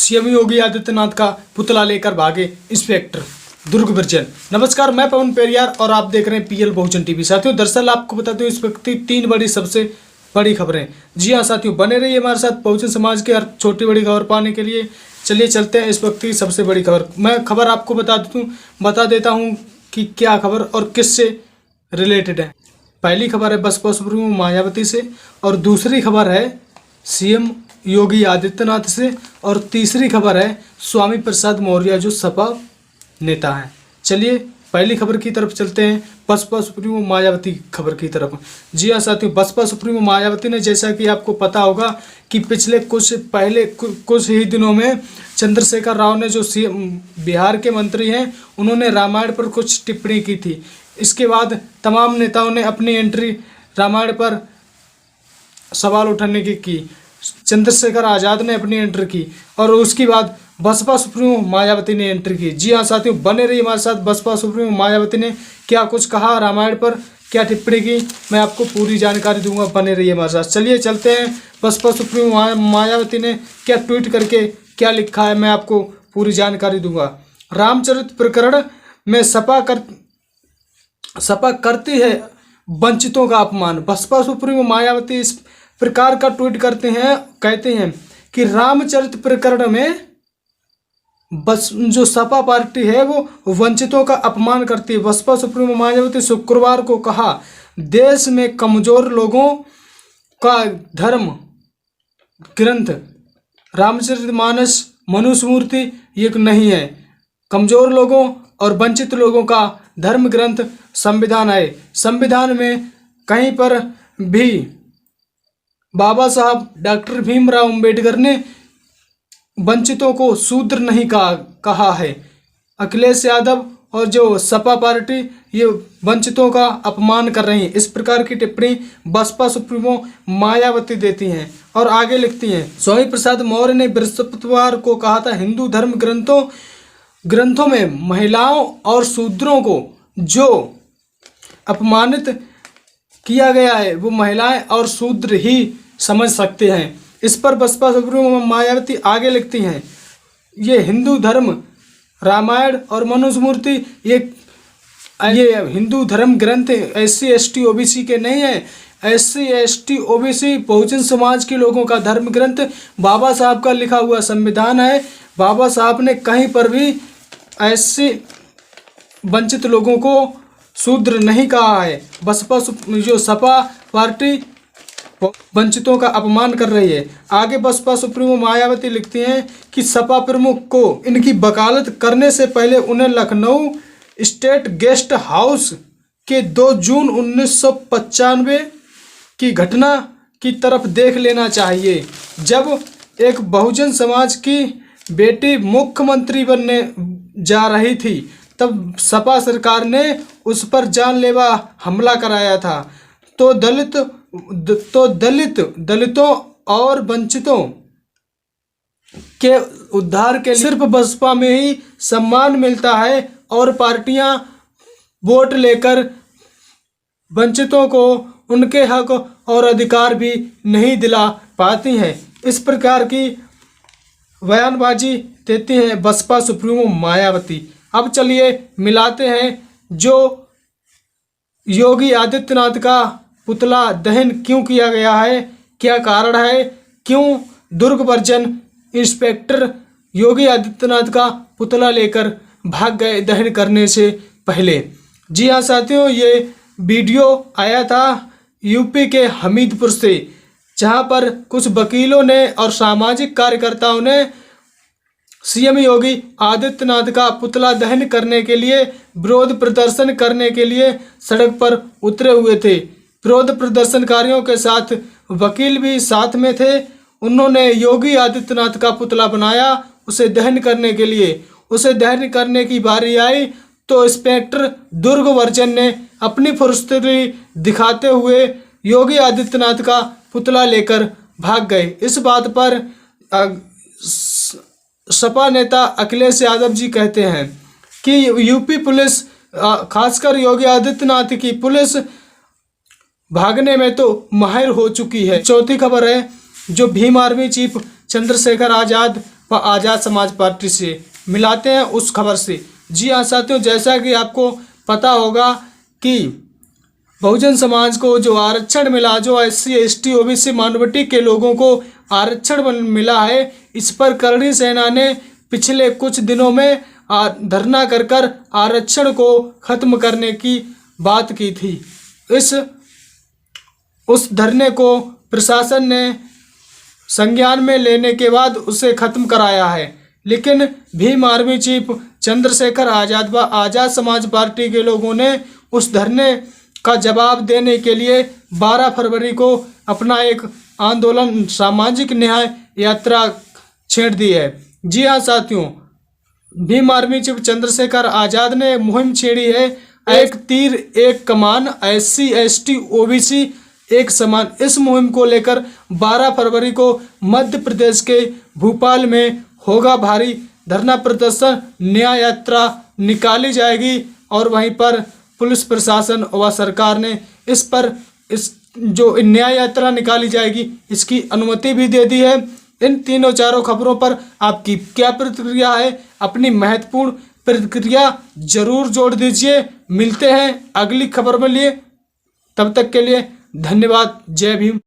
CM Yogi Adityanath का पुतला लेकर भागे इंस्पेक्टर दुर्ग वर्जन। नमस्कार, मैं पवन पेरियार और आप देख रहे हैं पीएल बहुजन टीवी। साथियों, दरअसल आपको बताते हुए इस वक्त 3 बड़ी सबसे बड़ी खबरें। जी हाँ साथियों, बने रहिए हमारे साथ बहुजन समाज की हर छोटी बड़ी खबर पाने के लिए। चलिए चलते हैं इस वक्त की सबसे बड़ी खबर। मैं खबर आपको बता देता हूँ कि क्या खबर और किससे रिलेटेड है। पहली खबर है बसपा सुप्रीमो मायावती से, और दूसरी खबर है सीएम योगी आदित्यनाथ से, और तीसरी खबर है स्वामी प्रसाद मौर्य जो सपा नेता हैं। चलिए पहली खबर की तरफ चलते हैं, बसपा सुप्रीमो मायावती खबर की तरफ। जी हाँ साथियों, बसपा सुप्रीमो मायावती ने, जैसा कि आपको पता होगा कि पिछले कुछ ही दिनों में चंद्रशेखर राव ने, जो बिहार के मंत्री हैं, उन्होंने रामायण पर कुछ टिप्पणी की थी। इसके बाद तमाम नेताओं ने अपनी एंट्री रामायण पर सवाल उठाने की। चंद्रशेखर आज़ाद ने अपनी एंट्री की और उसके बाद बसपा सुप्रीमो मायावती ने एंट्री की। जी हाँ साथियों, बने रहिए हमारे साथ। बसपा सुप्रीमो मायावती ने क्या कुछ कहा, रामायण पर क्या टिप्पणी की, मैं आपको पूरी जानकारी दूंगा। बने रहिए हमारे साथ। चलिए चलते हैं, बसपा सुप्रीमो मायावती ने क्या ट्वीट करके क्या लिखा है, मैं आपको पूरी जानकारी दूंगा। रामचरित प्रकरण में सपा करती है वंचितों का अपमान। बसपा सुप्रीमो मायावती इस प्रकार का ट्वीट करते हैं, कहते हैं कि रामचरित प्रकरण में जो सपा पार्टी है वो वंचितों का अपमान करती है। बसपा सुप्रीमो मायावती शुक्रवार को कहा, देश में कमजोर लोगों का धर्म ग्रंथ रामचरितमानस मनुस्मृति एक नहीं है। कमजोर लोगों और वंचित लोगों का धर्म ग्रंथ संविधान है। संविधान में कहीं पर भी बाबा साहब डॉक्टर भीमराव अंबेडकर ने वंचितों को शूद्र नहीं कहा है। अखिलेश यादव और जो सपा पार्टी ये वंचितों का अपमान कर रही है। इस प्रकार की टिप्पणी बसपा सुप्रीमो मायावती देती हैं और आगे लिखती हैं, स्वामी प्रसाद मौर्य ने बृहस्पतिवार को कहा था, हिंदू धर्म ग्रंथों में महिलाओं और शूद्रों को जो अपमानित किया गया है वो महिलाएं और शूद्र ही समझ सकते हैं। इस पर बसपा सुप्रीमो मायावती आगे लिखती हैं, ये हिंदू धर्म रामायण और मनुस्मृति ये हिंदू धर्म ग्रंथ SC ST OBC के नहीं है। SC ST OBC Bahujan Samaj के लोगों का धर्म ग्रंथ बाबा साहब का लिखा हुआ संविधान है। बाबा साहब ने कहीं पर भी ऐसे वंचित लोगों को शूद्र नहीं कहा है। बसपा जो सपा पार्टी वंचितों का अपमान कर रही है। आगे बसपा सुप्रीमो मायावती लिखती हैं कि सपा प्रमुख को इनकी वकालत करने से पहले उन्हें लखनऊ स्टेट गेस्ट हाउस के 2 जून 1995 की घटना की तरफ देख लेना चाहिए, जब एक बहुजन समाज की बेटी मुख्यमंत्री बनने जा रही थी। तब सपा सरकार ने उस पर जानलेवा हमला कराया था। तो दलितों और वंचितों के उद्धार के लिए सिर्फ बसपा में ही सम्मान मिलता है और पार्टियां वोट लेकर वंचितों को उनके हक और अधिकार भी नहीं दिला पाती हैं। इस प्रकार की बयानबाजी देती हैं बसपा सुप्रीमो मायावती। अब चलिए मिलाते हैं जो योगी आदित्यनाथ का पुतला दहन क्यों किया गया है, क्या कारण है, क्यों दुर्ग वर्जन इंस्पेक्टर योगी आदित्यनाथ का पुतला लेकर भाग गए दहन करने से पहले। जी हाँ साथियों, ये वीडियो आया था यूपी के हमीदपुर से, जहां पर कुछ वकीलों ने और सामाजिक कार्यकर्ताओं ने सीएम योगी आदित्यनाथ का पुतला दहन करने के लिए विरोध प्रदर्शन करने के लिए सड़क पर उतरे हुए थे। विरोध प्रदर्शनकारियों के साथ वकील भी साथ में थे। उन्होंने योगी आदित्यनाथ का पुतला बनाया उसे दहन करने के लिए। उसे दहन करने की बारी आई तो इंस्पेक्टर दुर्ग वर्जन ने अपनी फुर्सती दिखाते हुए योगी आदित्यनाथ का पुतला लेकर भाग गए। इस बात पर सपा नेता अखिलेश यादव जी कहते हैं कि यूपी पुलिस, खासकर योगी आदित्यनाथ की पुलिस भागने में तो माहिर हो चुकी है। चौथी खबर है जो भीम आर्मी चीफ चंद्रशेखर आज़ाद व आज़ाद समाज पार्टी से। मिलाते हैं उस खबर से। जी हाँ साथियों, जैसा कि आपको पता होगा कि बहुजन समाज को जो आरक्षण मिला, जो SC ST OBC माइनॉरिटी के लोगों को आरक्षण मिला है, इस पर करणी सेना ने पिछले कुछ दिनों में धरना कर आरक्षण को खत्म करने की बात की थी। उस धरने को प्रशासन ने संज्ञान में लेने के बाद उसे खत्म कराया है। लेकिन भीम आर्मी चीफ चंद्रशेखर आज़ाद व आज़ाद समाज पार्टी के लोगों ने उस धरने का जवाब देने के लिए 12 फरवरी को अपना एक आंदोलन, सामाजिक न्याय यात्रा छेड़ दी है। जी हाँ साथियों, भीम आर्मी चीफ चंद्रशेखर आज़ाद ने मुहिम छेड़ी है, एक तीर एक कमान, SC ST OBC एक समान। इस मुहिम को लेकर 12 फरवरी को मध्य प्रदेश के भोपाल में होगा भारी धरना प्रदर्शन, न्याय यात्रा निकाली जाएगी और वहीं पर पुलिस प्रशासन व सरकार ने इस जो न्याय यात्रा निकाली जाएगी इसकी अनुमति भी दे दी है। इन तीनों चारों खबरों पर आपकी क्या प्रतिक्रिया है? अपनी महत्वपूर्ण प्रतिक्रिया जरूर जोड़ दीजिए। मिलते हैं अगली खबर में लिए, तब तक के लिए धन्यवाद। जय भीम।